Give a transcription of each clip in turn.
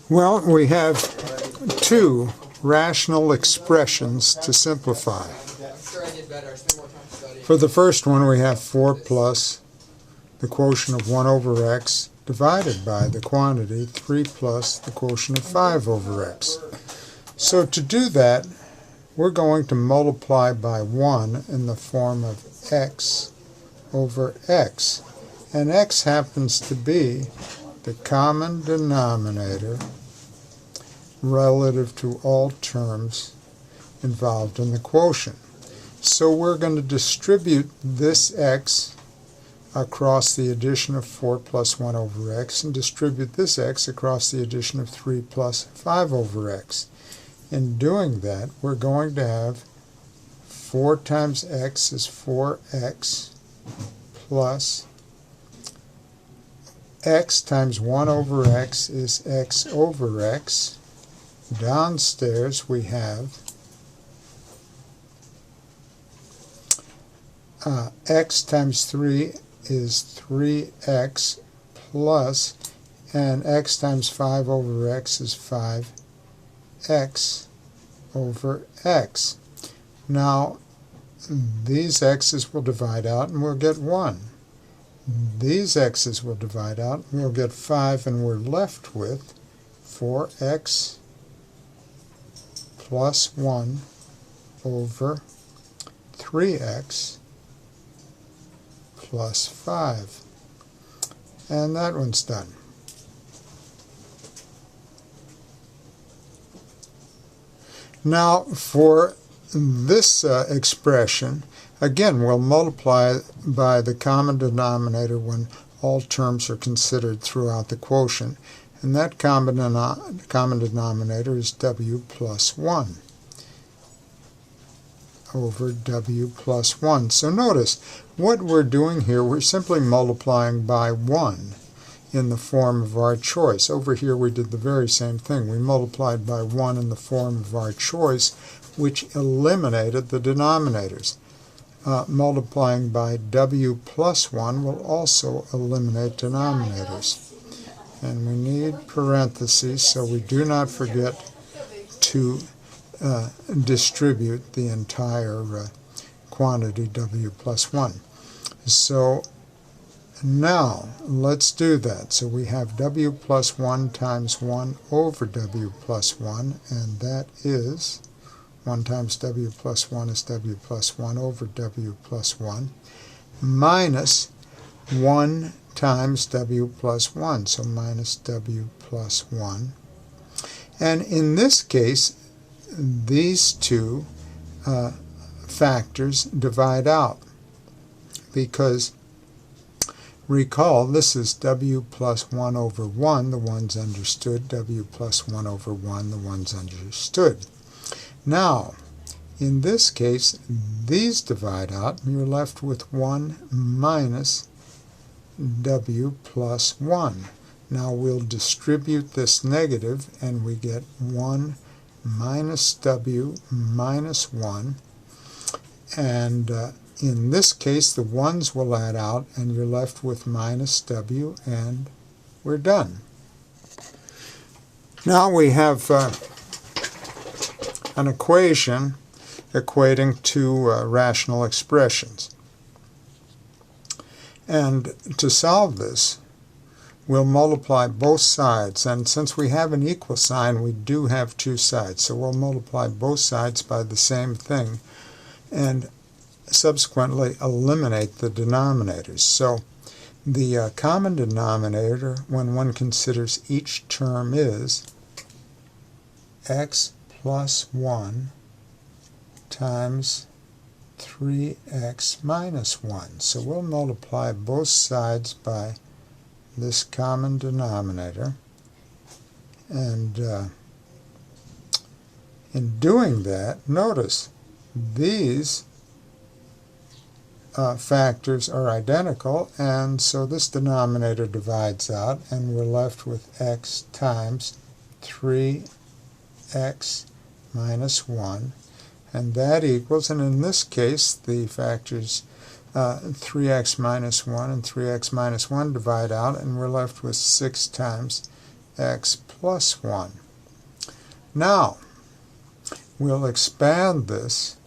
Well, we have two rational expressions to simplify. For the first one, we have 4 plus the quotient of 1 over x divided by the quantity 3 plus the quotient of 5 over x. So to do that, we're going to multiply by 1 in the form of x over x. And x happens to be the common denominator relative to all terms involved in the quotient. So we're going to distribute this x across the addition of 4 plus 1 over x and distribute this x across the addition of 3 plus 5 over x. In doing that, we're going to have 4 times x is 4x plus x times 1 over x is x over x. Downstairs we have x times 3 is 3x plus, and x times 5 over x is 5x over x. Now these x's will divide out and we'll get 1. These x's will divide out and we'll get 5, and we're left with 4x plus 1 over 3x plus 5. And that one's done. Now for this expression, again, we'll multiply by the common denominator when all terms are considered throughout the quotient. And that common denominator is w plus 1 over w plus 1. So notice, what we're doing here, we're simply multiplying by 1 in the form of our choice. Over here we did the very same thing. We multiplied by 1 in the form of our choice, which eliminated the denominators. Multiplying by w plus 1 will also eliminate denominators. And we need parentheses so we do not forget to distribute the entire quantity w plus 1. So now let's do that. So we have w plus 1 times 1 over w plus 1, and that is 1 times w plus 1 is w plus 1 over w plus 1 minus 1 times w plus 1, so minus w plus 1. And in this case, these two factors divide out, because recall this is w plus 1 over 1, the ones understood, w plus 1 over 1, the ones understood. Now, in this case, these divide out, and you're left with 1 minus w plus 1. Now we'll distribute this negative, and we get 1 minus w minus 1. And in this case, the 1's will add out, and you're left with minus w, and we're done. Now we have an equation equating two rational expressions. And to solve this, we'll multiply both sides. And since we have an equal sign, we do have two sides. So we'll multiply both sides by the same thing and subsequently eliminate the denominators. So the common denominator, when one considers each term, is x plus 1 times 3x minus 1. So we'll multiply both sides by this common denominator. And in doing that, notice these factors are identical, and so this denominator divides out, and we're left with x times 3x minus 1. And that equals, and in this case, the factors 3x minus 1 and 3x minus 1 divide out, and we're left with 6 times x plus 1. Now, we'll expand this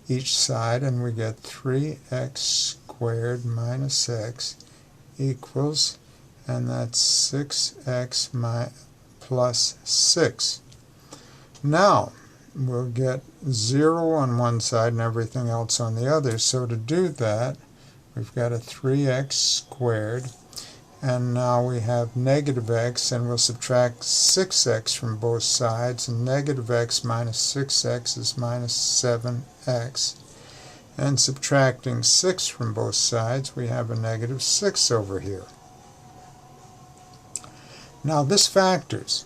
each side, and we get 3x squared minus x equals, and that's 6x plus 6. Now, we'll get 0 on one side and everything else on the other. So to do that, we've got a 3x squared, and now we have negative x, and we'll subtract 6x from both sides, and negative x minus 6x is minus 7x. And subtracting 6 from both sides, we have a negative 6 over here. Now this factors.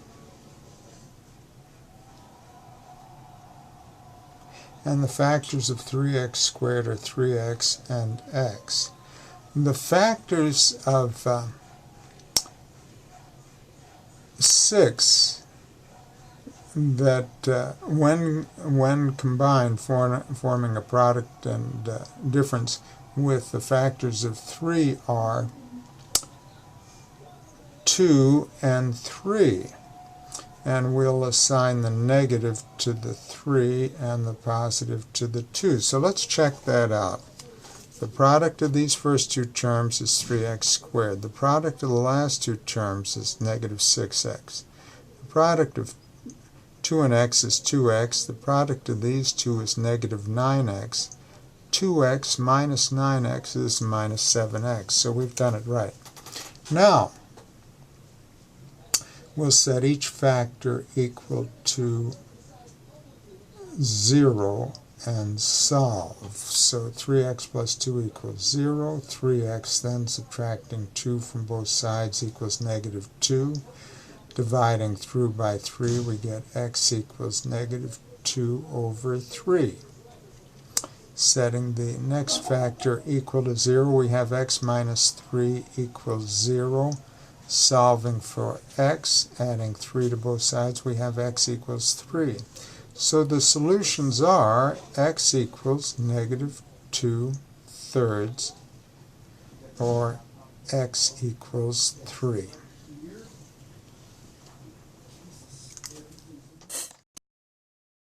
And the factors of 3x squared are 3x and x. The factors of 6 that when combined forming a product and difference with the factors of 3 are 2 and 3. And we'll assign the negative to the 3 and the positive to the 2. So let's check that out. The product of these first two terms is 3x squared. The product of the last two terms is negative 6x. The product of 2 and x is 2x. The product of these two is negative 9x. 2x minus 9x is minus 7x. So we've done it right. Now, we'll set each factor equal to 0 and solve. So 3x plus 2 equals 0. 3x then subtracting 2 from both sides equals negative 2. Dividing through by 3, we get x equals negative 2 over 3. Setting the next factor equal to 0, we have x minus 3 equals 0. Solving for x, adding 3 to both sides, we have x equals 3. So the solutions are x equals negative 2/3 or x equals 3.